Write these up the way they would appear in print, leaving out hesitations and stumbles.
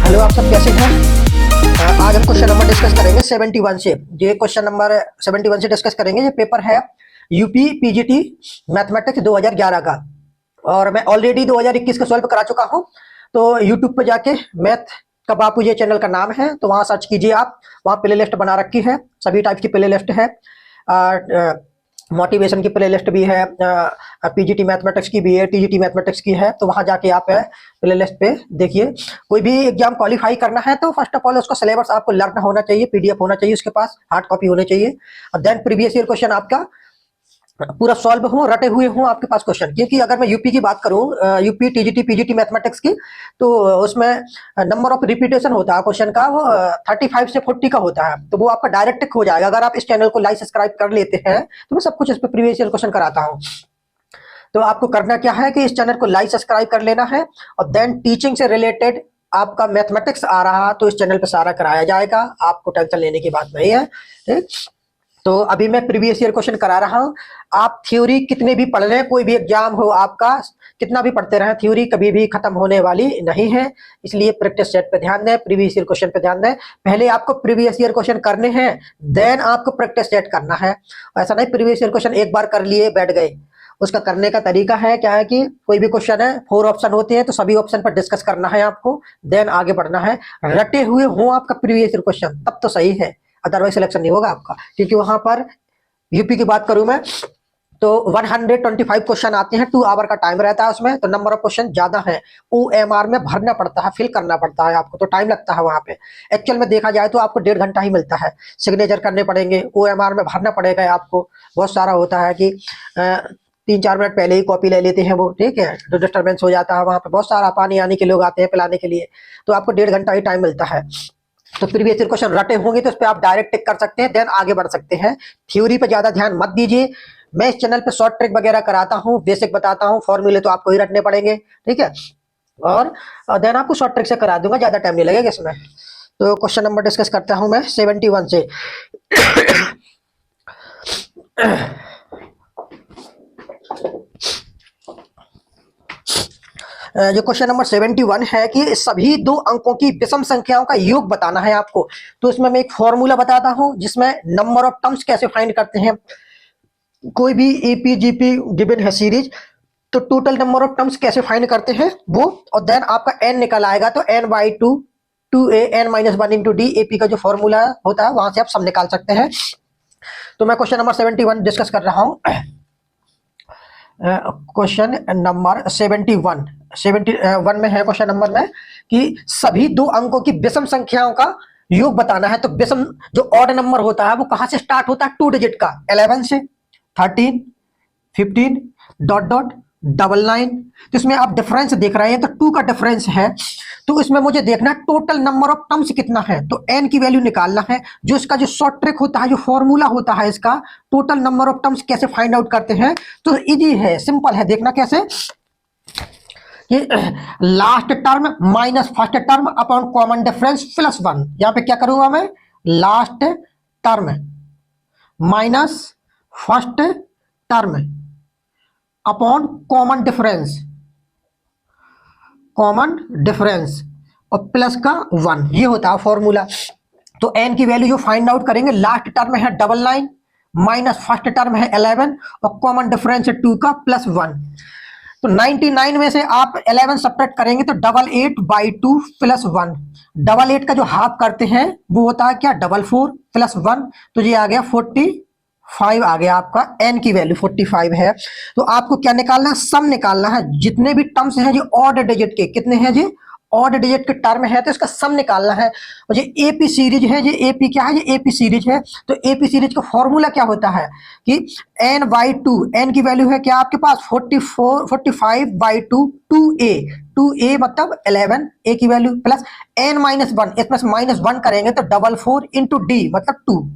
Hello, आप सब कैसे हैं? आज हम क्वेश्चन नंबर डिस्कस करेंगे 71 से। ये क्वेश्चन नंबर 71 से डिस्कस करेंगे। ये पेपर है यूपी पीजीटी मैथमेटिक्स 2011 का, और मैं ऑलरेडी 2021 का सॉल्व करा चुका हूं। तो यूट्यूब पे जाके मैथ का बापू ये चैनल का नाम है, तो वहां सर्च कीजिए आप। वहां प्ले लिस्ट बना रखी है, सभी टाइप की प्ले लिस्ट है। मोटिवेशन की प्ले लिस्ट भी है, पीजीटी मैथमेटिक्स की भी है, टीजीटी मैथमेटिक्स की है। तो वहां जाके आप प्ले लिस्ट पे देखिए। कोई भी एग्जाम क्वालिफाई करना है तो फर्स्ट ऑफ ऑल उसका सिलेबस आपको लर्न होना चाहिए, पीडीएफ होना चाहिए उसके पास, हार्ड कॉपी होनी चाहिए, और देन प्रीवियस ईयर क्वेश्चन आपका पूरा सॉल्व हो, रटे हुए हों आपके पास क्वेश्चन। क्योंकि अगर मैं यूपी की बात करूं, यूपी टीजीटी पीजीटी मैथमेटिक्स की, तो उसमें नंबर ऑफ रिपीटेशन होता है क्वेश्चन का, वो 35 से 40 का होता है। तो वो आपका डायरेक्ट टिक हो जाएगा अगर आप इस चैनल को लाइक सब्सक्राइब कर लेते हैं। तो मैं सब कुछ इस पर प्रीवियस ईयर क्वेश्चन कराता हूँ। तो आपको करना क्या है कि इस चैनल को लाइक सब्सक्राइब कर लेना है, और देन टीचिंग से रिलेटेड आपका मैथमेटिक्स आ रहा तो इस चैनल पे सारा कराया जाएगा, आपको टेंशन लेने की बात नहीं है। ठीक, तो अभी मैं प्रीवियस ईयर क्वेश्चन करा रहा हूं। आप थ्योरी कितने भी पढ़ लें, कोई भी एग्जाम हो आपका, कितना भी पढ़ते रहें, थ्योरी कभी भी खत्म होने वाली नहीं है। इसलिए प्रैक्टिस सेट पे ध्यान दें, प्रीवियस ईयर क्वेश्चन पे ध्यान दें। पहले आपको प्रीवियस ईयर क्वेश्चन करने हैं, देन आपको प्रैक्टिस सेट करना है। ऐसा नहीं प्रीवियस ईयर क्वेश्चन एक बार कर लिए बैठ गए। उसका करने का तरीका है क्या है कि कोई भी क्वेश्चन है, 4 ऑप्शन होते हैं, तो सभी ऑप्शन पर डिस्कस करना है आपको, देन आगे बढ़ना है। रटे हुए हो आपका प्रीवियस ईयर क्वेश्चन तब तो सही है, अदरवाइज सिलेक्शन नहीं होगा आपका। क्योंकि वहां पर यूपी की बात करूं मैं तो 125 क्वेश्चन आते हैं, 2 आवर का टाइम रहता है उसमें, तो नंबर ऑफ क्वेश्चन ज्यादा है। ओएमआर में भरना पड़ता है, फिल करना पड़ता है आपको, तो टाइम लगता है वहां पे। एक्चुअल में देखा जाए तो आपको 1.5 घंटा ही मिलता है। सिग्नेचर करने पड़ेंगे, ओएमआर में भरना पड़ेगा आपको। बहुत सारा होता है कि 3-4 मिनट पहले ही कॉपी ले लेते हैं वो, ठीक है, तो डिस्टर्बेंस हो जाता है वहां पे। बहुत सारा पानी आने के लोग आते हैं पिलाने के लिए, तो आपको 1.5 घंटा ही टाइम मिलता है। तो प्रीवियस ईयर क्वेश्चन रटे होंगे तो उस पर आप डायरेक्ट टिक कर सकते हैं, देन आगे बढ़ सकते हैं। थ्योरी पे ज्यादा ध्यान मत दीजिए। मैं इस चैनल पे शॉर्ट ट्रिक वगैरह कराता हूँ, बेसिक बताता हूँ, फॉर्मूले तो आपको ही रटने पड़ेंगे, ठीक है। और देन आपको शॉर्ट ट्रिक से करा दूंगा, ज्यादा टाइम नहीं लगेगा इसमें। तो क्वेश्चन नंबर डिस्कस करता हूँ मैं 71 से। जो क्वेश्चन नंबर 71 है कि सभी 2 अंकों की विषम संख्याओं का योग बताना है आपको। तो इसमें मैं एक फॉर्मूला बताता हूं जिसमें नंबर ऑफ टर्म्स कैसे फाइंड करते हैं। कोई भी एपीजीपी गिवन है सीरीज, तो टोटल नंबर ऑफ टर्म्स कैसे फाइंड करते हैं वो, और देन आपका एन निकल आएगा, तो n by 2 2a n minus 1 into D, AP का जो फॉर्मूला होता है वहां से आप सब निकाल सकते हैं। तो मैं क्वेश्चन नंबर 71 डिस्कस कर रहा हूं। क्वेश्चन नंबर 71 में है क्वेश्चन नंबर में कि सभी 2 अंकों की विषम संख्याओं का योग बताना है। तो विषम जो ऑड नंबर होता है वो कहां से स्टार्ट होता है? 2 डिजिट का, 11 से, 13, 15, डॉट डॉट, 99। तो इसमें आप डिफरेंस देख रहे हैं, तो 2 का डिफरेंस है। तो इसमें मुझे देखना है टोटल नंबर ऑफ टर्म्स कितना है, तो n की वैल्यू निकालना है। जो इसका जो शॉर्ट ट्रिक होता है, जो फॉर्मूला होता है इसका, टोटल नंबर ऑफ टर्म्स कैसे फाइंड आउट करते हैं, तो इजी है, सिंपल है। देखना कैसे कि last term minus first term upon common difference plus 1। यहां पे क्या करूंगा मैं? Last term minus first term upon common difference और प्लस का 1, ये होता है फॉर्मूला। तो n की वैल्यू जो फाइंड आउट करेंगे, लास्ट टर्म है 99, माइनस फर्स्ट टर्म है 11, और कॉमन डिफरेंस है 2 का प्लस 1। तो 99 में से आप 11 सब्ट्रैक्ट करेंगे तो 88 बाई 2 प्लस 1। 88 का जो हाफ करते हैं वो होता है क्या? 44 प्लस 1, तो ये आ गया 45 आ गया आपका। n की वैल्यू 45 है। तो आपको क्या निकालना है? सम निकालना है। जितने भी टर्म्स हैं जो ऑड डिजिट के, कितने हैं जी? ऑड डिजिट के टर्म है, तो इसका सम निकालना है। और ये एपी सीरीज है, ये एपी क्या है? ये एपी सीरीज है। तो एपी सीरीज का फॉर्मूला क्या होता है कि n बाई 2, n की वैल्यू है क्या आपके पास? 45 बाई 2, 2a मतलब 11, a की वैल्यू प्लस n माइनस 1, इसमें से माइनस 1 करेंगे तो 44 इंटू डी मतलब 2।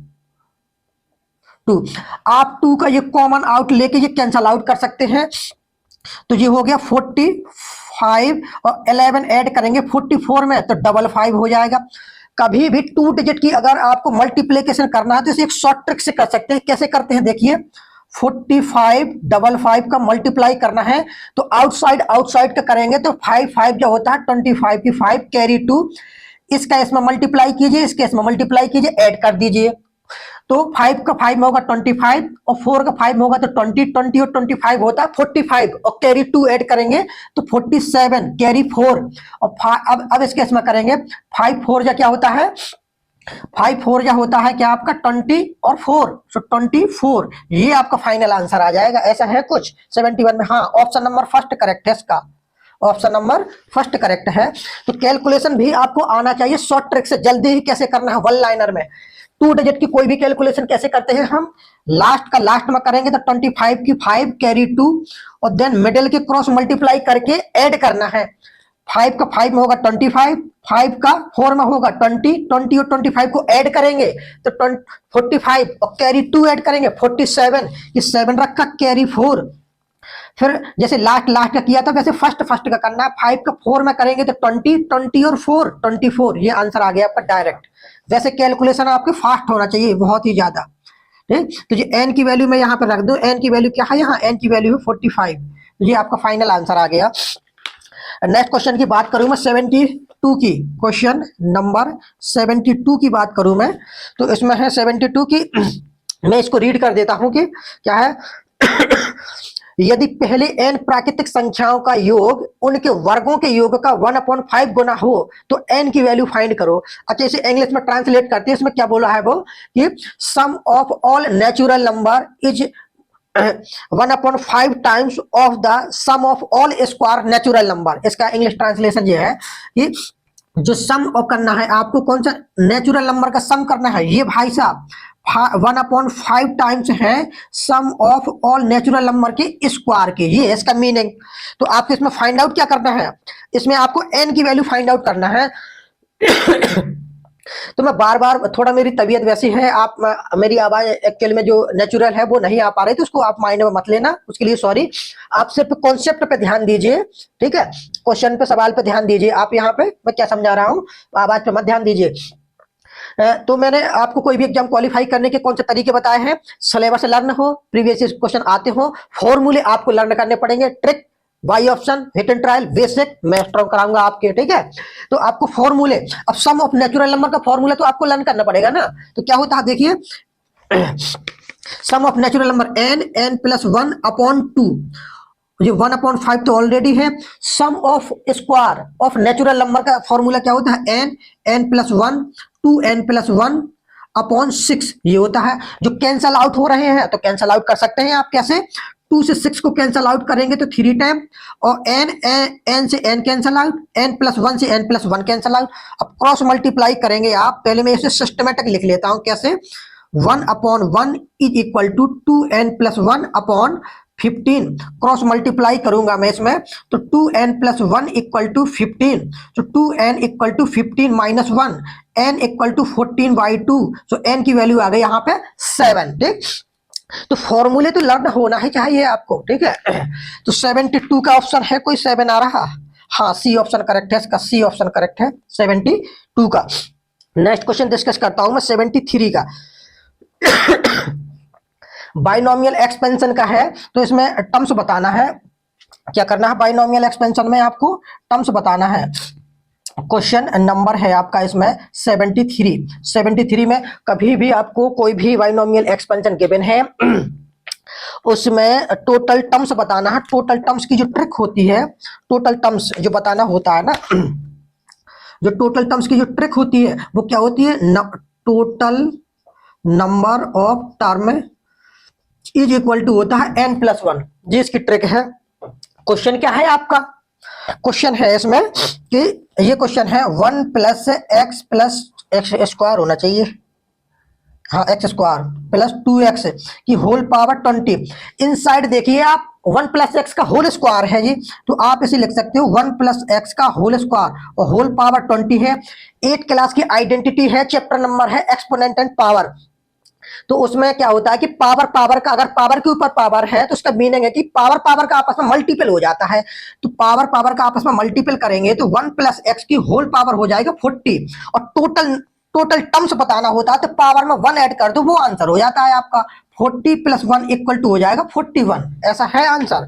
आप 2 का ये कॉमन आउट लेके ये कैंसल आउट कर सकते हैं। तो ये हो गया 45 और 11 ऐड करेंगे 44 में तो 55 हो जाएगा। कभी भी 2 डिजिट की अगर आपको मल्टीप्लिकेशन करना है तो इसे एक शॉर्ट ट्रिक से कर सकते हैं। कैसे करते हैं देखिए, 45 का मल्टीप्लाई करना है, तो आउटसाइड का करेंगे तो 5 जो होता है 25 की 5 कैरी 2, इसका इसमें मल्टीप्लाई कीजिए, इसके इसमें मल्टीप्लाई कीजिए, ऐड कर दीजिए। तो 5 का 5 में होगा 25 और 4 का 5 में होगा तो 20 और 25 होता है 45 और कैरी 2 ऐड करेंगे तो 47 कैरी 4 और अब इसके इसमें करेंगे 5 4 जा क्या होता है 5 4 जा होता है क्या आपका 20 और 4 सो 24, ये आपका फाइनल आंसर आ जाएगा। ऐसा है कुछ 71 में। हाँ, ऑप्शन नंबर फर्स्ट करेक्ट है इसका, ऑप्शन नंबर फर्स्ट करेक्ट है। तो कैलकुलेशन भी आपको आना चाहिए शॉर्ट ट्रिक से, जल्दी ही कैसे करना है वन लाइनर में। 2 डिजिट की कोई भी कैलकुलेशन कैसे करते हैं हम, लास्ट में करेंगे तो 25 की 5 कैरी 2 और देन मिडिल के क्रॉस मल्टीप्लाई करके ऐड करना है। 5 का 5 में होगा 25, 5 का 4 में होगा 20 और 25 को ऐड करेंगे तो 45 और कैरी 2 ऐड करेंगे 47, ये 7 रखा कैरी 4। फिर जैसे लास्ट का किया था वैसे फर्स्ट का करना है। 5 का 4 में करेंगे तो 20 और 4 24, ये आंसर आ गया आपका डायरेक्ट। वैसे कैलकुलेशन आपके फास्ट होना चाहिए बहुत ही ज्यादा। ठीक, तो ये n की वैल्यू मैं यहाँ पे रख दूं, n की वैल्यू क्या है, यहाँ n की वैल्यू है 45, ये आपका फाइनल आंसर आ गया। नेक्स्ट क्वेश्चन की बात करूं मैं 72 की, क्वेश्चन नंबर 72 की बात करूं मैं, तो इसमें है 72 की मैं इसको रीड कर देता हूं कि क्या है यदि पहले n प्राकृतिक संख्याओं का योग उनके वर्गों के योग का 1/5 गुना हो तो n की वैल्यू फाइंड करो। अच्छा, इसे इंग्लिश में ट्रांसलेट करते हैं, इसमें क्या बोला है वो कि sum of all natural number is 1/5 times of the sum of all square natural number. इसका इंग्लिश ट्रांसलेशन ये है कि जो सम ऑफ करना है आपको, कौन सा नेचुरल नंबर का सम करना है, ये भाई साहब 1/5 टाइम्स है sum of all natural number के स्क्वायर के, ये इसका मीनिंग। तो आपको इसमें फाइंड आउट क्या करना है, इसमें आपको n की वैल्यू फाइंड आउट करना है। तो मैं बार बार, थोड़ा मेरी तबीयत वैसी है, आप मेरी आवाज एक्चुअल में जो नेचुरल है वो नहीं आ पा रही, तो उसको आप माइंड में मत लेना, उसके लिए सॉरी। आप सिर्फ कॉन्सेप्ट पे ध्यान दीजिए, ठीक है, क्वेश्चन पे सवाल पे ध्यान दीजिए। आप यहाँ पे मैं क्या समझा रहा हूँ, आवाज पे मत ध्यान दीजिए। तो मैंने आपको कोई भी एग्जाम क्वालिफाई करने के कौन से तरीके बताए हैं, सिलेबस लर्न हो, प्रीवियस क्वेश्चन आते हो, फॉर्मूले आपको लर्न करने पड़ेंगे, trick, by option, hit and trial, basic मैं स्ट्रॉन्ग कराऊंगा आपके, ठीक है। तो आपको फॉर्मूले, अब सम ऑफ नेचुरल नंबर का फॉर्मूला तो आपको लर्न करना पड़ेगा ना। तो क्या होता है देखिए, sum of natural number n plus 1/2, ये 1/5 तो ऑलरेडी है। Sum of square of natural number का फॉर्मूला क्या होता है, n प्लस 1 2n प्लस 1/6, ये होता है। जो कैंसल आउट हो रहे हैं तो कैंसल आउट कर सकते हैं आप, कैसे 2 से 6 को कैंसल आउट करेंगे तो 3 टाइम, और n से n cancel out, n plus 1 से n प्लस 1 कैंसल आउट। अब क्रॉस मल्टीप्लाई करेंगे आप, पहले मैं इसे सिस्टमेटिक लिख लेता हूं, कैसे 1/1 is equal to 2n plus 1/15, cross multiply करूंगा मैं इसमें तो 2n प्लस 1 इक्वल टू 15, तो 2n इक्वल टू 15 minus 1, n equal to 14/2, so n की वैल्यू आ गई यहाँ पे 7। ठीक, तो फॉर्मूले तो लर्न होना ही चाहिए आपको, ठीक है। तो 72 का ऑप्शन है, कोई 7 आ रहा, हाँ सी ऑप्शन करेक्ट है, इसका सी ऑप्शन करेक्ट है 72 का। नेक्स्ट क्वेश्चन डिस्कस करता हूं मैं 73 का। बाइनोमियल एक्सपेंशन का है, तो इसमें टर्म्स बताना है, क्या करना है, बाइनोमियल एक्सपेंशन में आपको टर्म्स बताना है। क्वेश्चन नंबर है आपका इसमें 73 में कभी भी आपको कोई भी बाइनोमियल एक्सपेंशन गिवन है उसमें टोटल टर्म्स बताना है। टोटल टर्म्स की जो ट्रिक होती है, टोटल टर्म्स जो बताना होता है ना, जो टोटल टर्म्स की जो ट्रिक होती है वो क्या होती है, total number of term is equal to होता है n प्लस 1, जी इसकी ट्रिक है। क्वेश्चन क्या है आपका, क्वेश्चन है इसमें कि ये क्वेश्चन है 1 प्लस x स्क्वायर होना चाहिए, हाँ x स्क्वायर प्लस 2x की होल पावर 20। इनसाइड देखिए आप 1 प्लस x का होल स्क्वायर है जी, तो आप इसे लिख सकते हो 1 प्लस x का होल स्क्वायर और होल पावर 20 है। 8 क्लास की आइडेंटिटी है, चैप्टर नंबर है एक्सपोनेंट एंड पावर। तो उसमें क्या होता है कि पावर का, अगर पावर के ऊपर पावर है तो उसका मीनिंग है कि पावर का आपस में मल्टीपल हो जाता है। तो पावर का आपस में मल्टीपल करेंगे तो 1 प्लस x की होल पावर हो जाएगा 40, और टोटल टोटल टर्म्स बताना होता है तो पावर में 1 ऐड कर दो, वो आंसर हो जाता है आपका। 40 + 1 = हो जाएगा 41, ऐसा है answer.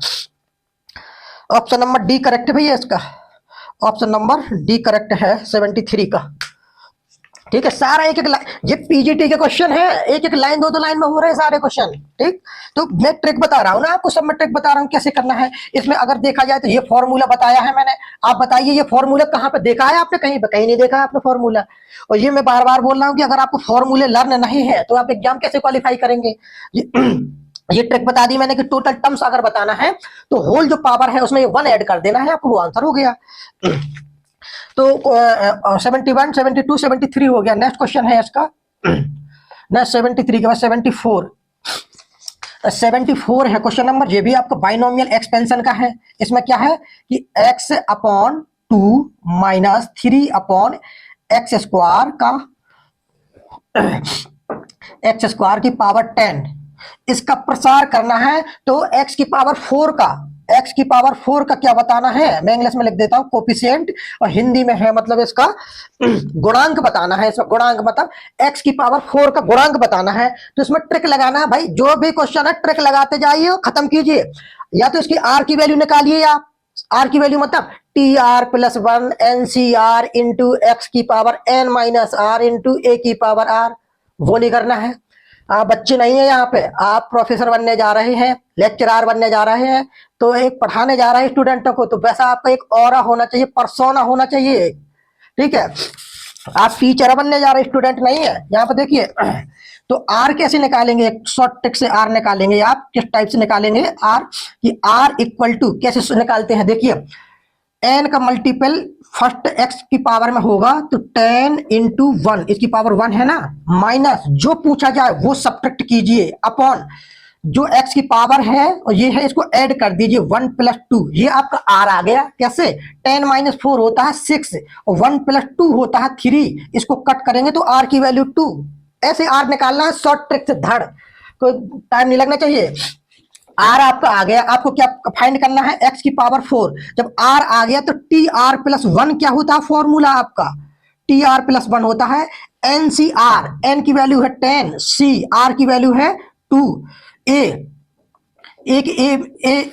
Option number D correct है भैया इसका, ऑप्शन नंबर डी करेक्ट है 73 का। ठीक है, सारा एक एक ये पीजीटी के क्वेश्चन है, एक एक लाइन 2-2 लाइन में हो रहे हैं सारे क्वेश्चन। ठीक, तो मैं ट्रिक बता रहा हूँ ना आपको, सब मैं ट्रिक बता रहा हूँ कैसे करना है। इसमें अगर देखा जाए तो ये फॉर्मूला बताया है मैंने, आप बताइए ये फॉर्मूला कहाँ पे देखा है आपने, कहीं कहीं नहीं देखा है आपने फॉर्मूला। और ये मैं बार बार बोल रहा हूँ कि अगर आपको फॉर्मूले लर्न नहीं है तो आप एग्जाम कैसे क्वालिफाई करेंगे। ये ट्रिक बता दी मैंने कि टोटल टर्म्स अगर बताना है तो होल जो पावर है उसमें 1 ऐड कर देना है आपको, वो आंसर हो गया। तो 71, 72, 73 हो गया। नेक्स्ट क्वेश्चन है इसका, नेक्स्ट 73 के बाद 74, 74 है क्वेश्चन नंबर। ये भी आपका बाइनोमियल एक्सपेंशन का है। इसमें क्या है कि x/2 - 3/x² का x² की पावर 10 इसका प्रसार करना है। तो x की पावर 4 का, x की पावर 4 का क्या बताना है, मैं इंग्लिश में लिख देता हूं कोफिशिएंट, और हिंदी में है मतलब इसका गुणांक बताना है। इसमें गुणांक मतलब x की पावर 4 का गुणांक बताना है। तो इसमें ट्रिक लगाना है भाई, जो भी क्वेश्चन है ट्रिक लगाते जाइए और खत्म कीजिए। या तो इसकी r की वैल्यू निकालिए आप, r की वैल्यू मतलब TR + 1 NCR × x की पावर n - r × a की पावर r, वो नहीं करना है। आप बच्चे नहीं है यहाँ पे, आप प्रोफेसर बनने जा रहे हैं, लेक्चरर बनने जा रहे हैं, तो एक पढ़ाने जा रहे हैं स्टूडेंटों को, तो वैसा आपका एक ऑरा होना चाहिए, पर्सोना होना चाहिए। ठीक है, आप टीचर बनने जा रहे स्टूडेंट नहीं है। यहाँ पे देखिए, तो आर कैसे निकालेंगे, एक शॉर्ट ट्रिक से आर निकालेंगे। आप किस टाइप से निकालेंगे आर, कि आर = कैसे निकालते हैं, देखिए n का मल्टीपल फर्स्ट x की पावर में होगा तो 10 × 1, इसकी पावर 1 है ना, माइनस जो पूछा जाए वो सब्ट्रैक्ट कीजिए, अपॉन जो x की पावर है और ये है इसको ऐड कर दीजिए 1 + 2, ये आपका r आ गया। कैसे, 10 - 4 होता है 6 और 1 + 2 होता है 3, इसको कट करेंगे तो r की वैल्यू 2। ऐसे r निकालना है शॉर्ट ट्रिक से, धड़, कोई टाइम नहीं लगना चाहिए। आर आपका आ गया, आपको क्या फाइंड करना है, x की पावर 4। जब r आ गया तो TR + 1 क्या होता है फॉर्मूला आपका, TR + 1 होता है NCR, n की वैल्यू है 10, C r की वैल्यू है 2, a एक a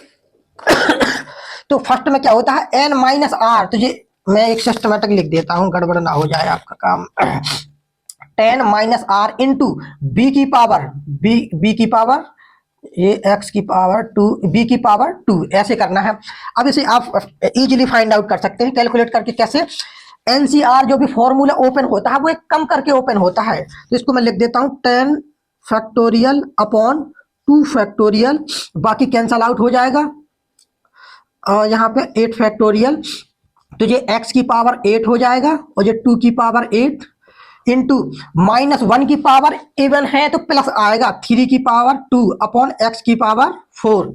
तो फर्स्ट में क्या होता है n - r, तो ये मैं एक सिस्टमेटिक लिख देता हूं, गड़बड़ ना हो जाए आपका काम। 10 - r × b की पावर, b की पावर, ये x की पावर 2, b की पावर 2, ऐसे करना है। अब इसे आप इजीली फाइंड आउट कर सकते हैं कैलकुलेट करके। कैसे, NCR जो भी फॉर्मूला ओपन होता है वो एक कम करके ओपन होता है, तो इसको मैं लिख देता हूं 10 फैक्टोरियल अपॉन 2 फैक्टोरियल, बाकी कैंसल आउट हो जाएगा। यहाँ पे 8 फैक्टोरियल, तो ये x की पावर 8 हो जाएगा और ये 2 की पावर 8 इंटू -1 की पावर इवन है तो प्लस आएगा 3 की पावर 2 अपॉन x की पावर 4।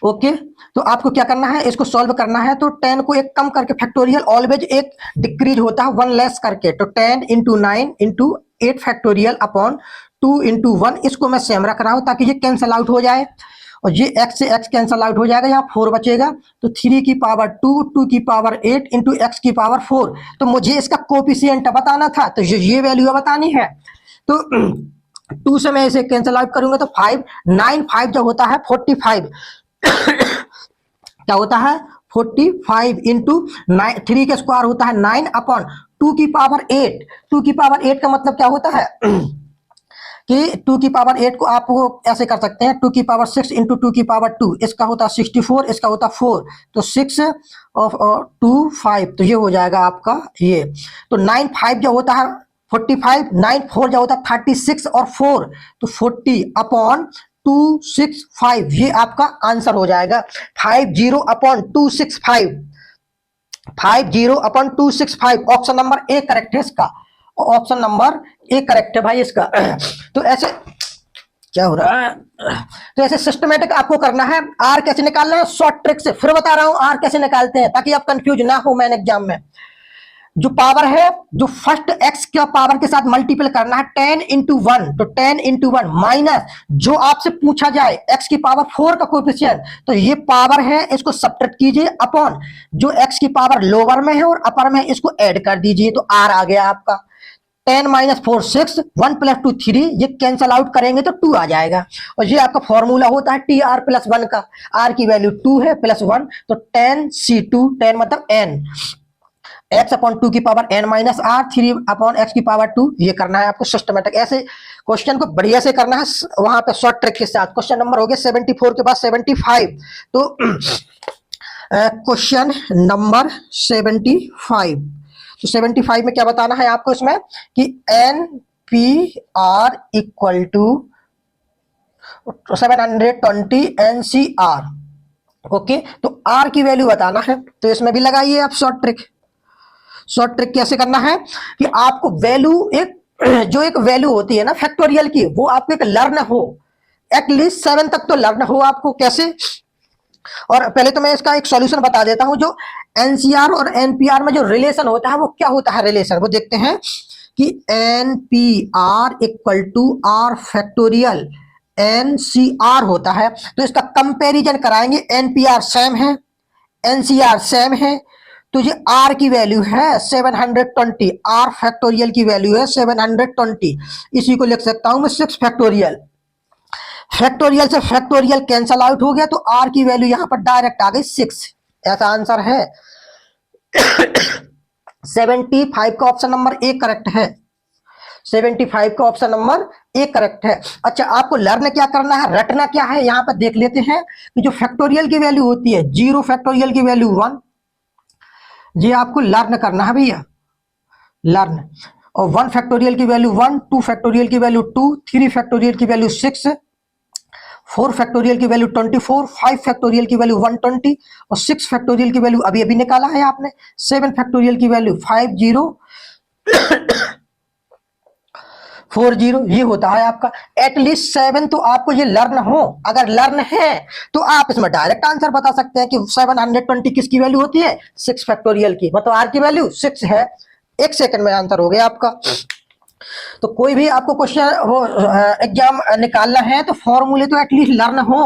ओके, तो आपको क्या करना है, इसको सॉल्व करना है। तो 10 को एक कम करके, फैक्टोरियल ऑलवेज एक डिक्रीज होता है 1 लेस करके, तो 10 × 9 × 8 फैक्टोरियल अपॉन 2 × 1, इसको मैं सेम रख रहा हूं ताकि ये कैंसल आउट हो जाए और ये x से x कैंसल आउट हो जाएगा, यहाँ 4 बचेगा। तो 3 की पावर 2, 2 की पावर 8 × x की पावर 4, तो मुझे इसका कोफिशिएंट बताना था, तो ये वैल्यू बतानी है। तो 2 से मैं इसे कैंसल आउट करूंगा तो 5, 9, 5 जो होता है 45 क्या होता है 45 इंटू 3 का स्क्वायर होता है 9 अपॉन 2 की पावर 8। 2 की पावर 8 का मतलब क्या होता है कि 2 की पावर 8 को आप ऐसे कर सकते हैं, 2 की पावर 6 इंटू 2 की पावर 2, इसका होता है 64, इसका होता है 4, तो 6 और 2 5, तो ये हो जाएगा आपका ये। तो 9 5 जो होता है 45, 9 4 जो होता है 36 और 4, तो 40 अपॉन 265, ये आपका आंसर हो जाएगा। 50 upon 265, 50 upon 265, option number A correct है इसका, ऑप्शन नंबर ए करेक्ट है भाई इसका। तो ऐसे क्या हो रहा है, तो ऐसे सिस्टमेटिक आपको करना है। आर कैसे निकालना है, शॉर्ट ट्रिक से, फिर बता रहा हूं आर कैसे निकालते हैं ताकि आप कंफ्यूज ना हो मैन एग्जाम में। जो पावर है, जो फर्स्ट x के पावर के साथ मल्टीपल करना है 10 × 1, तो 10 × 1 माइनस जो आपसे पूछा जाए x की पावर 4 का कोएफिशिएंट, तो ये पावर है इसको सब्ट्रैक्ट कीजिए अपॉन जो x की पावर लोअर में है और अपर में है इसको ऐड कर दीजिए, तो r आ गया आपका। 10 माइनस 4 6, 1 प्लस 2 3, ये कैंसल आउट करेंगे तो 2 आ जाएगा। और ये आपका फॉर्मूला होता है टी आर प्लस 1 का, आर की वैल्यू 2 है प्लस 1, तो 10 C2, 10 मतलब n, x अपॉन 2 की power n minus r, 3 upon x की पावर 2, ये करना है आपको सिस्टमेटिक। ऐसे क्वेश्चन को बढ़िया से करना है वहां पे शॉर्ट ट्रिक के साथ। क्वेश्चन नंबर हो गया 74 के बाद 75। तो क्वेश्चन नंबर 75, तो 75 में क्या बताना है आपको इसमें कि N P R equal to 720 NCR। Okay, तो आर की वैल्यू बताना है, तो इसमें भी लगाइए आप शॉर्ट ट्रिक। शॉर्ट ट्रिक कैसे करना है कि आपको वैल्यू एक जो एक वैल्यू होती है ना फैक्टोरियल की, वो आपको एक लर्न हो, एटलीस्ट 7 तक तो लर्न हो आपको। कैसे? और पहले तो मैं इसका एक सॉल्यूशन बता देता हूं। जो एनसीआर और एनपीआर में जो रिलेशन होता है वो क्या होता है रिलेशन, वो देखते हैं कि NPR equal to R factorial NCR होता है। तो इसका कंपैरिजन कराएंगे, एनपीआर सेम है, एनसीआर सेम है, तो ये आर की वैल्यू है 720, आर फैक्टोरियल की वैल्यू है 720। इसी को लिख सकता हूं मैं 6 फैक्टोरियल। फैक्टोरियल से फैक्टोरियल कैंसल आउट हो गया, तो आर की वैल्यू यहां पर डायरेक्ट आ गई 6। ऐसा आंसर है 75 का ऑप्शन नंबर ए करेक्ट है। 75 का ऑप्शन नंबर ए करेक्ट है। अच्छा, आपको लर्न क्या करना है, रटना क्या है, यहां पर देख लेते हैं कि जो फैक्टोरियल की वैल्यू होती है 0 फैक्टोरियल की वैल्यू 1, ये आपको लर्न करना है भैया, लर्न। और 1 फैक्टोरियल की वैल्यू 1, 2 फैक्टोरियल की वैल्यू 2, 3 फैक्टोरियल की वैल्यू 6, 4 फैक्टोरियल की वैल्यू 24, 5 फैक्टोरियल की वैल्यू 120, और 6 फैक्टोरियल की वैल्यू अभी अभी निकाला है आपने 7 फैक्टोरियल की वैल्यू 5040, ये होता है आपका। एटलीस्ट 7 तो आपको ये लर्न हो। अगर लर्न है तो आप इसमें डायरेक्ट आंसर बता सकते हैं कि 720 किसकी वैल्यू होती है, 6 फैक्टोरियल की, मतलब आर की वैल्यू 6 है। 1 सेकंड में आंसर हो गया आपका। तो कोई भी आपको क्वेश्चन वो एग्जाम निकालना है तो फॉर्मूले तो एटलीस्ट लर्न हो।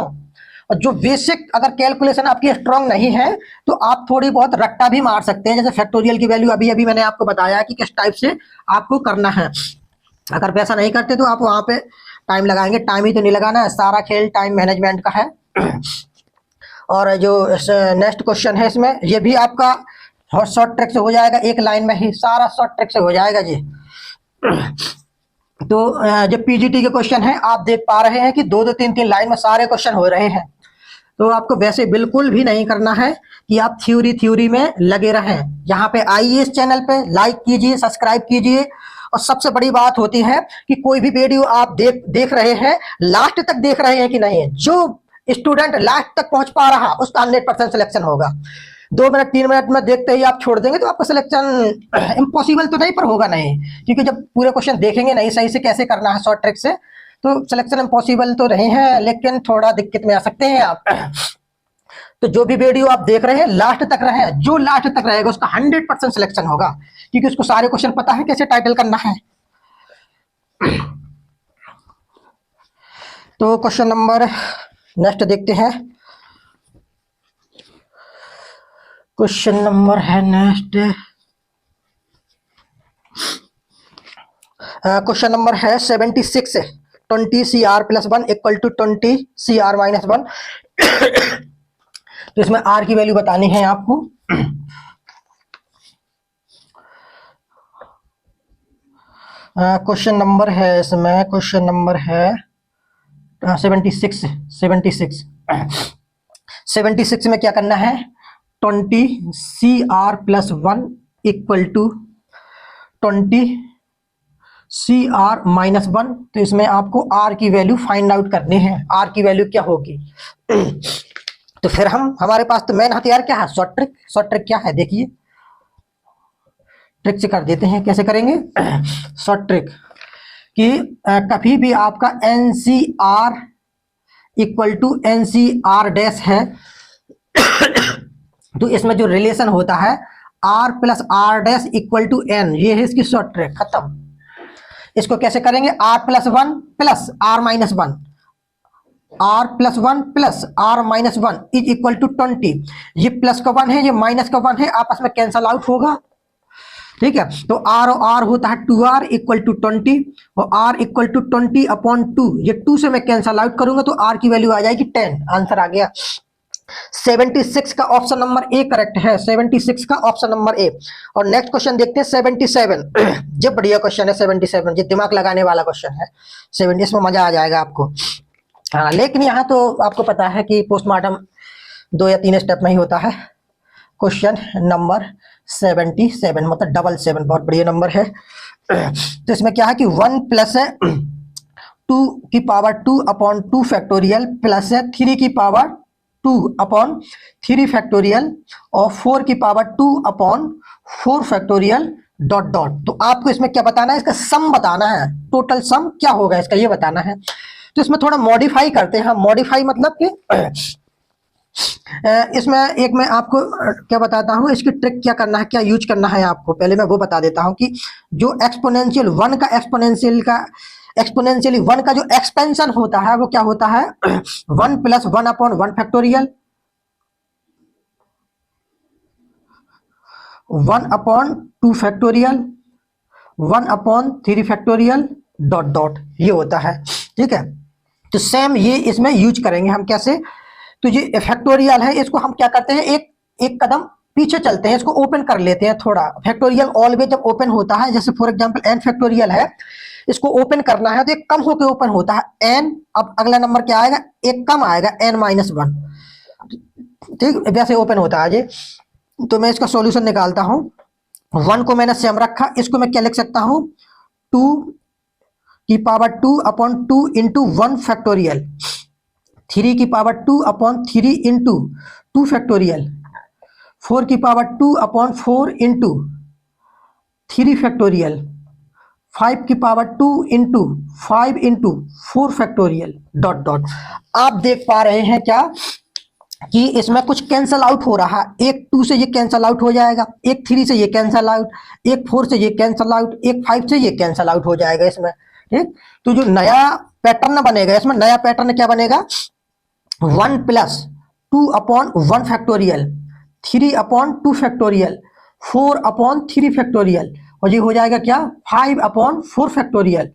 और जो बेसिक अगर कैलकुलेशन आपकी स्ट्रांग नहीं है तो आप थोड़ी बहुत रट्टा भी मार सकते हैं। जैसे फैक्टोरियल की वैल्यू अभी अभी मैंने आपको बताया कि किस टाइप से आपको करना है। अगर वैसा नहीं करते तो आप वहां पे टाइम लगाएंगे, टाइम ही तो नहीं लगाना है, सारा खेल टाइम मैनेजमेंट का है। और जो नेक्स्ट क्वेश्चन है इसमें, ये भी आपका शॉर्ट ट्रिक से हो जाएगा, एक लाइन में ही सारा शॉर्ट ट्रिक से हो जाएगा जी। तो जो पीजीटी के क्वेश्चन है आप देख पा रहे हैं कि 2-2 3-3 लाइन में सारे क्वेश्चन हो रहे हैं। तो आपको वैसे बिल्कुल भी नहीं करना है कि आप थ्योरी में लगे रहें। यहाँ पे आइए, इस चैनल पे लाइक कीजिए, सब्सक्राइब कीजिए। और सबसे बड़ी बात होती है कि कोई भी वीडियो आप देख रहे हैं, लास्ट तक देख रहे हैं कि नहीं। जो स्टूडेंट लास्ट तक पहुंच पा रहा उसका 100% सिलेक्शन होगा। 2 मिनट 3 मिनट में देखते ही आप छोड़ देंगे तो आपका सिलेक्शन इम्पॉसिबल तो नहीं, पर होगा नहीं। क्योंकि जब पूरे क्वेश्चन देखेंगे नहीं सही से कैसे करना है शॉर्ट ट्रिक से, तो सिलेक्शन इम्पॉसिबल तो नहीं है, लेकिन थोड़ा दिक्कत में आ सकते हैं आप। तो जो भी वीडियो आप देख रहे हैं लास्ट तक रहे, जो लास्ट तक रहेगा उसका 100% सिलेक्शन होगा, क्योंकि उसको सारे क्वेश्चन पता है कैसे टाइटल करना है। तो क्वेश्चन नंबर नेक्स्ट देखते हैं। क्वेश्चन नंबर है नेक्स्ट, क्वेश्चन नंबर है 76, 20 CR + 1 इक्वल टू 20 CR - 1। तो इसमें आर की वैल्यू बतानी है आपको। क्वेश्चन नंबर है इसमें, क्वेश्चन नंबर है 76। 76 में क्या करना है, 20 CR + 1 इक्वल टू 20 CR - 1। तो इसमें आपको आर की वैल्यू फाइंड आउट करनी है, आर की वैल्यू क्या होगी। तो फिर हमारे पास तो मेन हथियार क्या है, शॉर्ट ट्रिक। शॉर्ट ट्रिक क्या है देखिए, ट्रिक से कर देते हैं। कैसे करेंगे शॉर्ट ट्रिक कि कभी भी आपका NCR इक्वल टू NCR- है तो इसमें जो रिलेशन होता है R + R' equal to N, ये है इसकी शॉर्ट ट्रिक, खत्म। इसको कैसे करेंगे, R + 1 + R - 1, R + 1 + R - 1 is equal to 20। ये प्लस का 1 है, ये माइनस का 1 है, आपस में कैंसल आउट होगा। ठीक है। तो आर और आर होता है 2r इक्वल टू 20 और r इक्वल टू 20/2। ये 2 से मैं कैंसल आउट करूंगा तो r की वैल्यू आ जाएगी 10। आंसर आ गया 76 का ऑप्शन नंबर ए करेक्ट है। 76 का ऑप्शन नंबर ए। और नेक्स्ट क्वेश्चन देखते हैं 77। ये बढ़िया क्वेश्चन है 77, ये दिमाग लगाने वाला क्वेश्चन है। 70 में मजा आ जाएगा आपको। हाँ, लेकिन यहाँ तो आपको पता है कि पोस्टमार्टम 2 या 3 स्टेप में ही होता है। क्वेश्चन नंबर 77 मतलब 77 बहुत बढ़िया नंबर है। तो इसमें क्या है कि 1 प्लस है 2 की पावर 2/2 फैक्टोरियल प्लस है 3 की पावर 2/3 फैक्टोरियल और 4 की पावर 2/4 फैक्टोरियल डॉट डॉट। तो आपको इसमें क्या बताना है, इसका सम बताना है, टोटल सम क्या होगा इसका ये बताना है। तो इसमें थोड़ा मॉडिफाई करते हैं। मॉडिफाई मतलब कि इसमें एक मैं आपको क्या बताता हूँ, इसकी ट्रिक क्या करना है, क्या यूज करना है आपको, पहले मैं वो बता देता हूँ कि जो एक्सपोनेंशियल 1 का एक्सपोनेंशियली 1 का जो एक्सपेंशन होता है वो क्या होता है 1 plus 1/1 factorial 1/2 factorial 1/3 factorial dot dot ये होता है। ठीक है, तो सेम ये इसमें यूज करेंगे हम कैसे। तो ये फैक्टोरियल है, इसको हम क्या करते हैं, एक एक कदम पीछे चलते हैं, इसको ओपन कर लेते हैं थोड़ा। फैक्टोरियल ऑलवेज जब ओपन होता है, जैसे फॉर एग्जांपल n फैक्टोरियल है, इसको ओपन करना है तो एक कम होकर ओपन होता है n। अब अगला नंबर क्या आएगा, एक कम आएगा n-1। ठीक, वैसे ओपन होता है ये। तो मैं इसका सॉल्यूशन निकालता हूं। 1 को मैंने सेम रखा, इसको मैं क्या लिख सकता हूं 2 की पावर 2/2 इंटू 1 फैक्टोरियल 3 की पावर 2/3 इंटू 2 फैक्टोरियल 4 की पावर 2/4 इंटू 3 फैक्टोरियल 5 की power 2 into 5 into 4 factorial dot dot. आप देख पा रहे हैं क्या कि इसमें कुछ कैंसल आउट हो रहा है। एक 2 से ये कैंसल आउट हो जाएगा, एक 3 से ये कैंसल आउट, एक 4 से ये कैंसल आउट, एक 5 से ये कैंसल आउट हो जाएगा इसमें। ठीक, तो जो नया पैटर्न बनेगा इसमें, नया पैटर्न क्या बनेगा 1 प्लस 2/1 फैक्टोरियल 3/2 फैक्टोरियल 4/3 फैक्टोरियल और ये हो जाएगा क्या 5/4 फैक्टोरियल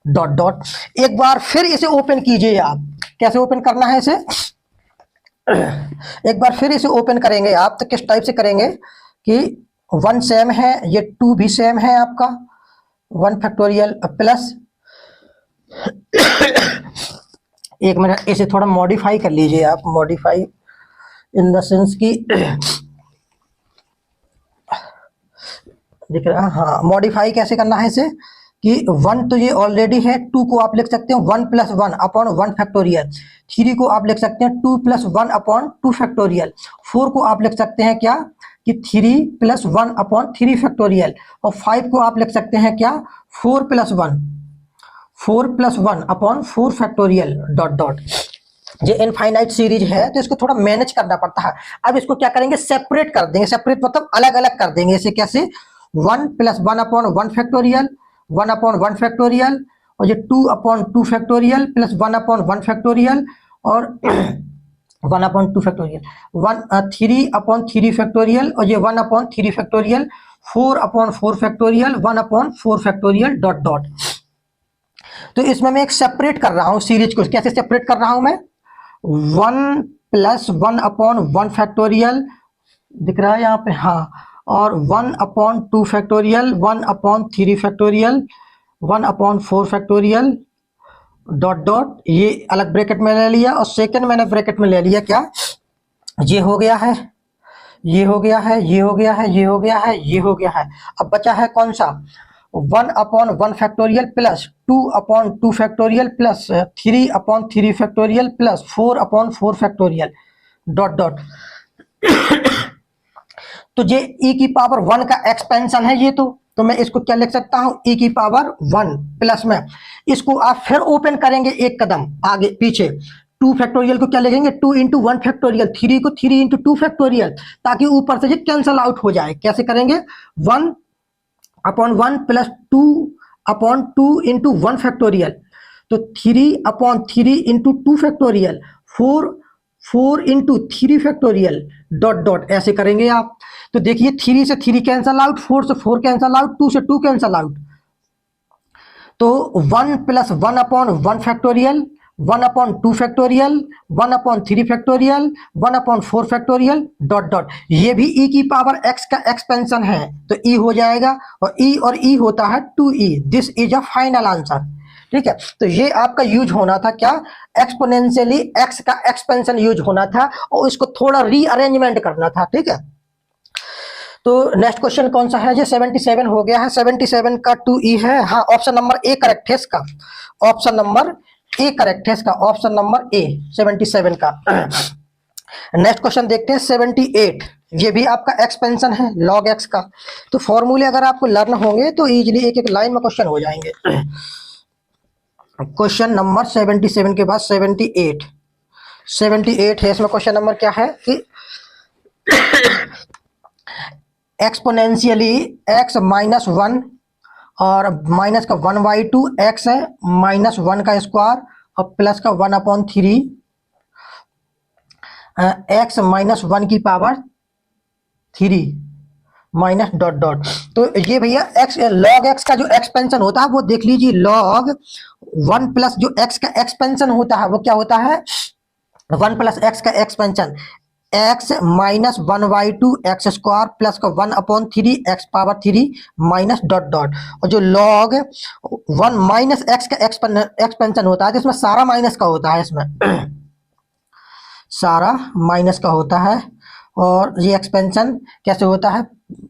डॉट डॉट। एक बार फिर इसे ओपन कीजिए आप। कैसे ओपन करना है इसे, एक बार फिर इसे ओपन करेंगे आप तो किस टाइप से करेंगे कि 1 सेम है, ये 2 भी सेम है आपका 1 फैक्टोरियल प्लस एक मिनट इसे थोड़ा मॉडिफाई कर लीजिए आप। मॉडिफाई इन द सेंस की दिख रहा है, हाँ मॉडिफाई कैसे करना है इसे कि 1 तो ये ऑलरेडी है, 2 को आप लिख सकते हैं 1 प्लस 1/1 फैक्टोरियल, 3 को आप लिख सकते हैं 2 प्लस 1/2 फैक्टोरियल, 4 को आप लिख सकते हैं क्या कि 3 प्लस 1/3 फैक्टोरियल और 5 को आप लिख सकते हैं क्या 4 प्लस 1/4 फैक्टोरियल डॉट डॉट। ये इनफाइनाइट सीरीज है तो इसको थोड़ा मैनेज करना पड़ता है। अब इसको क्या करेंगे सेपरेट कर देंगे, सेपरेट मतलब अलग अलग कर देंगे इसे। कैसे 1 प्लस 1/1 फैक्टोरियल 1/1 फैक्टोरियल और ये 2/2 फैक्टोरियल प्लस 1/1 फैक्टोरियल और 1/2 फैक्टोरियल 3/3 फैक्टोरियल और ये 1/3 factorial 4/4 factorial 1/4 factorial dot dot. तो इसमें मैं एक सेपरेट कर रहा हूं सीरीज को। कैसे सेपरेट कर रहा हूं मैं 1 प्लस 1/1 फैक्टोरियल दिख रहा है यहाँ पे, हाँ, और 1/2 factorial 1/3 factorial 1/4 factorial dot dot. ये अलग ब्रैकेट में ले लिया और सेकंड मैंने ब्रैकेट में ले लिया क्या, ये हो गया है, ये हो गया है, ये हो गया है, ये हो गया है, ये हो गया है। अब बचा है कौन सा 1/1 factorial plus 2/2 factorial plus 3/3 factorial plus 4/4 factorial dot dot. तो ये e की पावर 1 का एक्सपेंशन है ये। तो मैं इसको क्या लिख सकता हूं e की पावर 1 प्लस में इसको आप फिर ओपन करेंगे एक कदम आगे पीछे 2 फैक्टोरियल को क्या लिखेंगे 2 इंटू 1 फैक्टोरियल 3 को 3 इंटू 2 फैक्टोरियल ताकि ऊपर से ये कैंसल आउट हो जाए। कैसे करेंगे 1/1 प्लस 2/2 इंटू 1 फैक्टोरियल तो 3/3 into 2 factorial 4 4 into 3 factorial dot dot ऐसे करेंगे आप। तो देखिए 3 से 3 कैंसल आउट, 4 से 4 कैंसल आउट, 2 से 2 कैंसल आउट, तो 1 plus 1 upon 1 factorial, 1 upon 2 factorial, 1 upon 3 factorial, 1 upon 4 factorial dot dot. ये भी e की पावर x का एक्सपेंशन है तो e हो जाएगा, और e होता है 2e। This is a final answer. ठीक है, तो ये आपका यूज होना था क्या, एक्सपोनेंशियली x का एक्सपेंशन यूज होना था और इसको थोड़ा रीअरेंजमेंट करना था। ठीक है, तो नेक्स्ट क्वेश्चन कौन सा है जी, 77 हो गया है। 77 का 2e है। हाँ, ऑप्शन नंबर ए करेक्ट है इसका, ऑप्शन नंबर ए करेक्ट है इसका, ऑप्शन नंबर ए 77 का। नेक्स्ट क्वेश्चन देखते हैं 78। ये भी आपका एक्सपेंशन है log x का। तो फॉर्मूले अगर आपको लर्न होंगे तो इजीली एक एक लाइन में क्वेश्चन हो जाएंगे। क्वेश्चन नंबर 77 के बाद 78, 78 है इसमें। क्वेश्चन नंबर क्या है कि एक्सपोनेंशियली x माइनस 1 और माइनस का 1/2 x है माइनस 1 का स्क्वायर और प्लस का 1/3 x माइनस 1 की पावर 3 माइनस डॉट डॉट। तो ये भैया x log x का जो एक्सपेंशन होता है वो देख लीजिए, log 1 प्लस जो x का एक्सपेंशन होता है वो क्या होता है, 1 प्लस x का expansion x minus 1/2 x square plus का 1/3 x power 3 minus dot dot. और जो log 1 माइनस x का एक्सपेंशन होता है जिसमें सारा माइनस का होता है, इसमें सारा माइनस का होता है। और ये एक्सपेंशन कैसे होता है,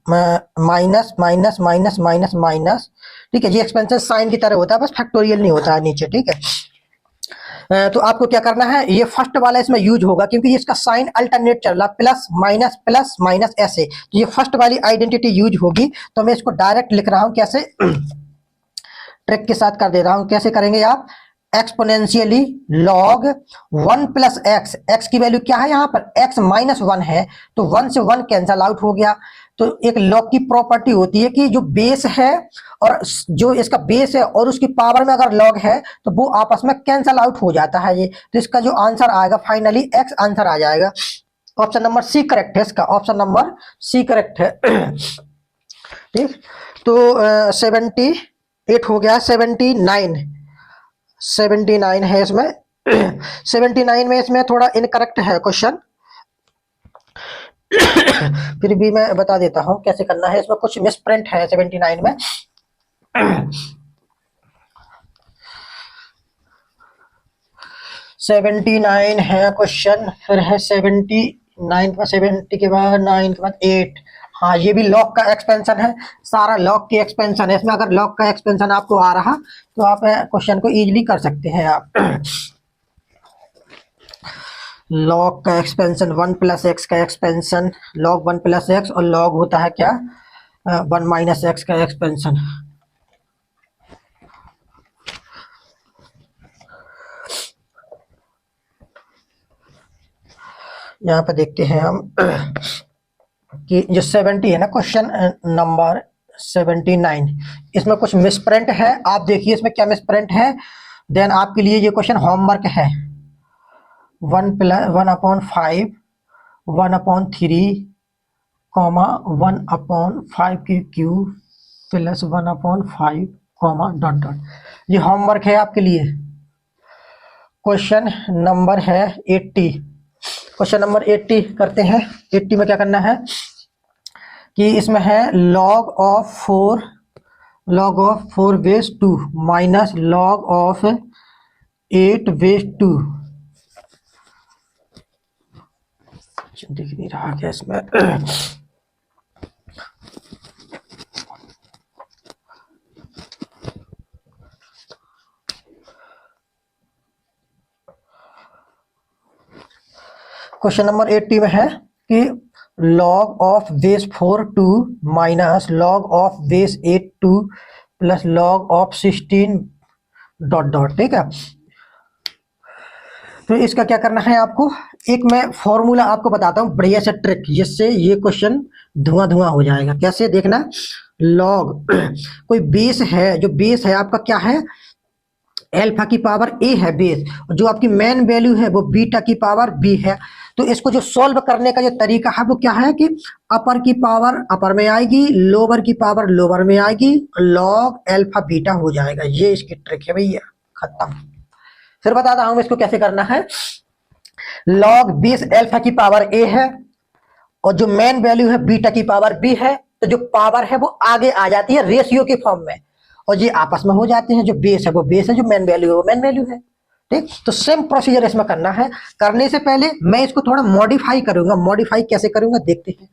minus minus minus minus minus. ठीक है, ये एक्सपेंशन साइन की तरह होता है, बस फैक्टोरियल नहीं होता है नीचे। ठीक है, तो आपको क्या करना है, ये फर्स्ट वाला इसमें यूज होगा क्योंकि इसका साइन अल्टरनेट चल रहा, प्लस माइनस ऐसे, तो ये फर्स्ट वाली आइडेंटिटी यूज होगी। तो मैं इसको डायरेक्ट लिख रहा हूं, कैसे ट्रिक के साथ कर दे रहा हूं। कैसे करेंगे आप, exponentially log 1 plus x, x की वैल्यू क्या है यहाँ पर, x माइनस 1 है तो 1 से 1 कैंसल आउट हो गया। तो एक log की प्रॉपर्टी होती है कि जो बेस है और जो इसका बेस है और उसकी पावर में अगर log है तो वो आपस में कैंसल आउट हो जाता है ये। तो इसका जो आंसर आएगा फाइनली x आंसर आ जाएगा। ऑप्शन नंबर सी करेक्ट है इसका, ऑप्शन नंबर सी करेक्ट है। ठीक, तो 78 हो गया, 79 है इसमें। 79 में इसमें थोड़ा इनकरेक्ट है क्वेश्चन, फिर भी मैं बता देता हूं कैसे करना है। इसमें कुछ मिसप्रिंट है 79 में। 79 है क्वेश्चन, फिर है 79 पर 70 के बाद 9 के बाद 8। हाँ, ये भी लॉग का एक्सपेंशन है, सारा लॉग की एक्सपेंशन है इसमें। अगर लॉग का एक्सपेंशन आपको आ रहा तो आप क्वेश्चन को इजीली कर सकते हैं आप। लॉग का एक्सपेंशन 1 प्लस एक्स का एक्सपेंशन, लॉग 1 प्लस एक्स, और लॉग होता है क्या, 1 माइनस एक्स का एक्सपेंशन। यहाँ पे देखते हैं हम कि जो 70 है ना, क्वेश्चन नंबर 79, इसमें कुछ मिसप्रिंट है। आप देखिए इसमें क्या मिसप्रिंट है, देन आपके लिए ये क्वेश्चन होमवर्क है। 1/5, 1/3, 1/5 की क्यूब प्लस 1/5, डॉट डॉट। ये होमवर्क है आपके लिए। क्वेश्चन नंबर है 80। क्वेश्चन नंबर 80 करते हैं। 80 में क्या करना है कि इसमें है log of 4 base 2 minus log of 8 base 2। दिख नहीं रहा क्या इसमें, क्वेश्चन नंबर 80 में है कि log of base 4 2 minus log of base 8 2 plus log of 16 dot dot. ठीक है, तो इसका क्या करना है आपको, एक मैं फॉर्मूला आपको बताता हूँ बढ़िया सा ट्रिक, जिससे ये क्वेश्चन धुआं धुआं हो जाएगा। कैसे देखना, log कोई बेस है, जो बेस है आपका क्या है अल्फा की पावर ए है बेस, जो आपकी मेन वैल्यू है वो बीटा की पावर बी है। तो इसको जो सॉल्व करने का जो तरीका है वो क्या है कि अपर की पावर अपर में आएगी, लोअर की पावर लोअर में आएगी, लॉग अल्फा बीटा हो जाएगा। ये इसकी ट्रिक है भैया, खत्म। फिर बताता हूं इसको कैसे करना है। लॉग बेस अल्फा की पावर ए है और जो मेन वैल्यू है बीटा की पावर बी है, तो जो पावर है वो आगे आ जाती है रेशियो के फॉर्म में और ये आपस में हो जाते हैं। जो बेस है वो बेस है, जो मेन वैल्यू है वो मेन वैल्यू है। ठीक, तो सेम प्रोसीजर इसमें करना है। करने से पहले मैं इसको थोड़ा मॉडिफाई करूंगा। मॉडिफाई कैसे करूंगा देखते हैं।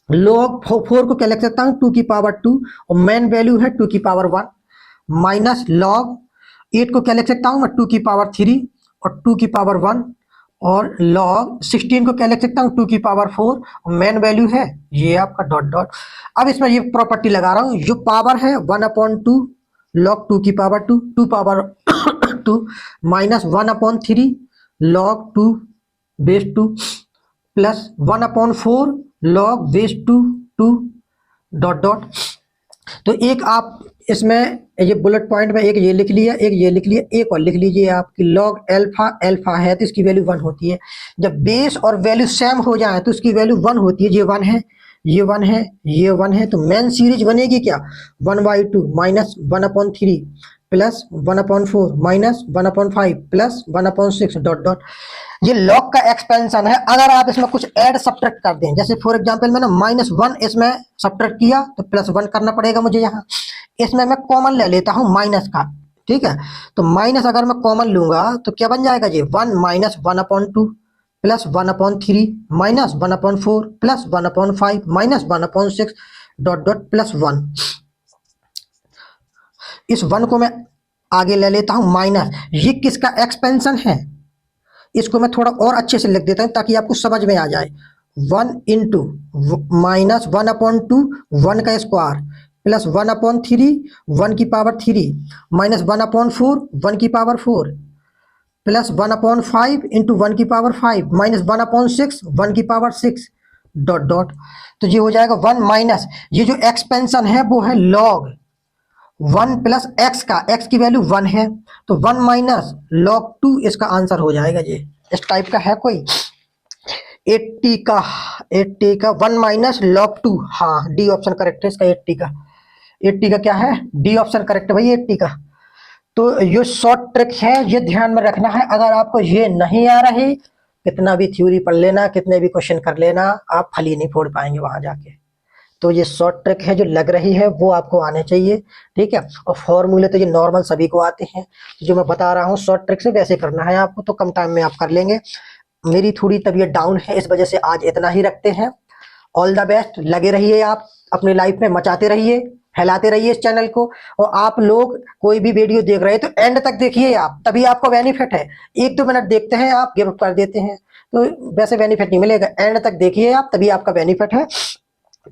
लॉग 4 को क्या लिख सकता हूँ 2 की पावर 2 और मेन वैल्यू है 2 की पावर 1 माइनस लॉग 8 को क्या लिख सकता हूँ मैं 2 की पावर 3 और 2 की पावर 1 और लॉग 16 को क्या लिख सकता हूँ 2 की पावर 4 और मेन वैल्यू है ये आपका डॉट डॉट। अब इसमें ये प्रॉपर्टी लगा रहा हूँ, जो पावर है 1/2 लॉग 2 की power 2 2 power 2 minus 1/3 log 2 base 2 plus 1/4 log base 2 2 dot dot. तो एक आप इसमें ये बुलेट पॉइंट में एक ये लिख लिया, एक ये लिख लिया, एक और लिख लीजिए आपकी लॉग अल्फा अल्फा है तो इसकी वैल्यू 1 होती है। जब बेस और वैल्यू सेम हो जाए तो इसकी वैल्यू 1 होती है। ये 1 है, ये 1 है, ये 1 है, तो मेन सीरीज बनेगी क्या 1/2 minus 1/3 plus 1/4 minus 1/5 plus 1/6 dot dot. ये लॉग का एक्सपेंशन है। अगर आप इसमें कुछ ऐड सब्ट्रैक्ट कर दें, जैसे फॉर एग्जांपल मैंने -1 इसमें सब्ट्रैक्ट किया तो +1 करना पड़ेगा मुझे। यहाँ इसमें मैं कॉमन ले लेता हूँ माइनस का, ठीक है। तो माइनस अगर मैं कॉमन लूंगा तो क्या बन जाएगा जी 1 minus 1/2 plus 1/3 minus 1/4 plus 1/5 minus 1/6 dot dot plus 1। इस 1 को मैं आगे ले लेता हूं माइनस, ये किसका एक्सपेंशन है इसको मैं थोड़ा और अच्छे से लिख देता हूं ताकि आपको समझ में आ जाए। 1 इंटू माइनस 1/2 1 का स्क्वायर प्लस 1/3 1 की पावर 3 माइनस 1/4 1 की पावर 4 प्लस 1/5 इंटू 1 की पावर 5 माइनस 1/6 1 की पावर 6 डॉट डॉट। तो ये हो जाएगा 1 माइनस ये जो एक्सपेंशन है वो है लॉग 1 प्लस एक्स का, एक्स की वैल्यू 1 है तो 1 माइनस लॉग 2 इसका आंसर हो जाएगा। ये इस टाइप का है कोई 80 का 1 माइनस लॉग 2। हाँ डी ऑप्शन करेक्ट है इसका। 80 का क्या है डी ऑप्शन करेक्ट है भाई 80 का। तो ये शॉर्ट ट्रिक है, ये ध्यान में रखना है। अगर आपको ये नहीं आ रही, कितना भी थ्योरी पढ़ लेना, कितने भी क्वेश्चन कर लेना, आप फली नहीं फोड़ पाएंगे वहां जाके। तो ये शॉर्ट ट्रिक है जो लग रही है वो आपको आने चाहिए, ठीक है। और फॉर्मूले तो ये नॉर्मल सभी को आते हैं, जो मैं बता रहा हूँ शॉर्ट ट्रिक से वैसे करना है आपको, तो कम टाइम में आप कर लेंगे। मेरी थोड़ी तबीयत डाउन है इस वजह से आज इतना ही रखते हैं। ऑल द बेस्ट, लगे रहिए आप अपनी लाइफ में, मचाते रहिए, फैलाते रहिए इस चैनल को। और आप लोग कोई भी वीडियो देख रहे हैं तो एंड तक देखिए आप, तभी आपको बेनिफिट है। 1-2 मिनट देखते हैं आप गिव अप कर देते हैं तो वैसे बेनिफिट नहीं मिलेगा। एंड तक देखिए आप, तभी आपका बेनिफिट है।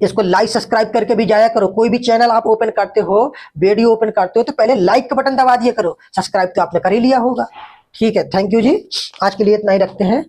इसको लाइक सब्सक्राइब करके भी जाया करो। कोई भी चैनल आप ओपन करते हो, वीडियो ओपन करते हो तो पहले लाइक का बटन दबा दिया करो, सब्सक्राइब तो आपने कर ही लिया होगा। ठीक है, थैंक यू जी, आज के लिए इतना ही रखते हैं।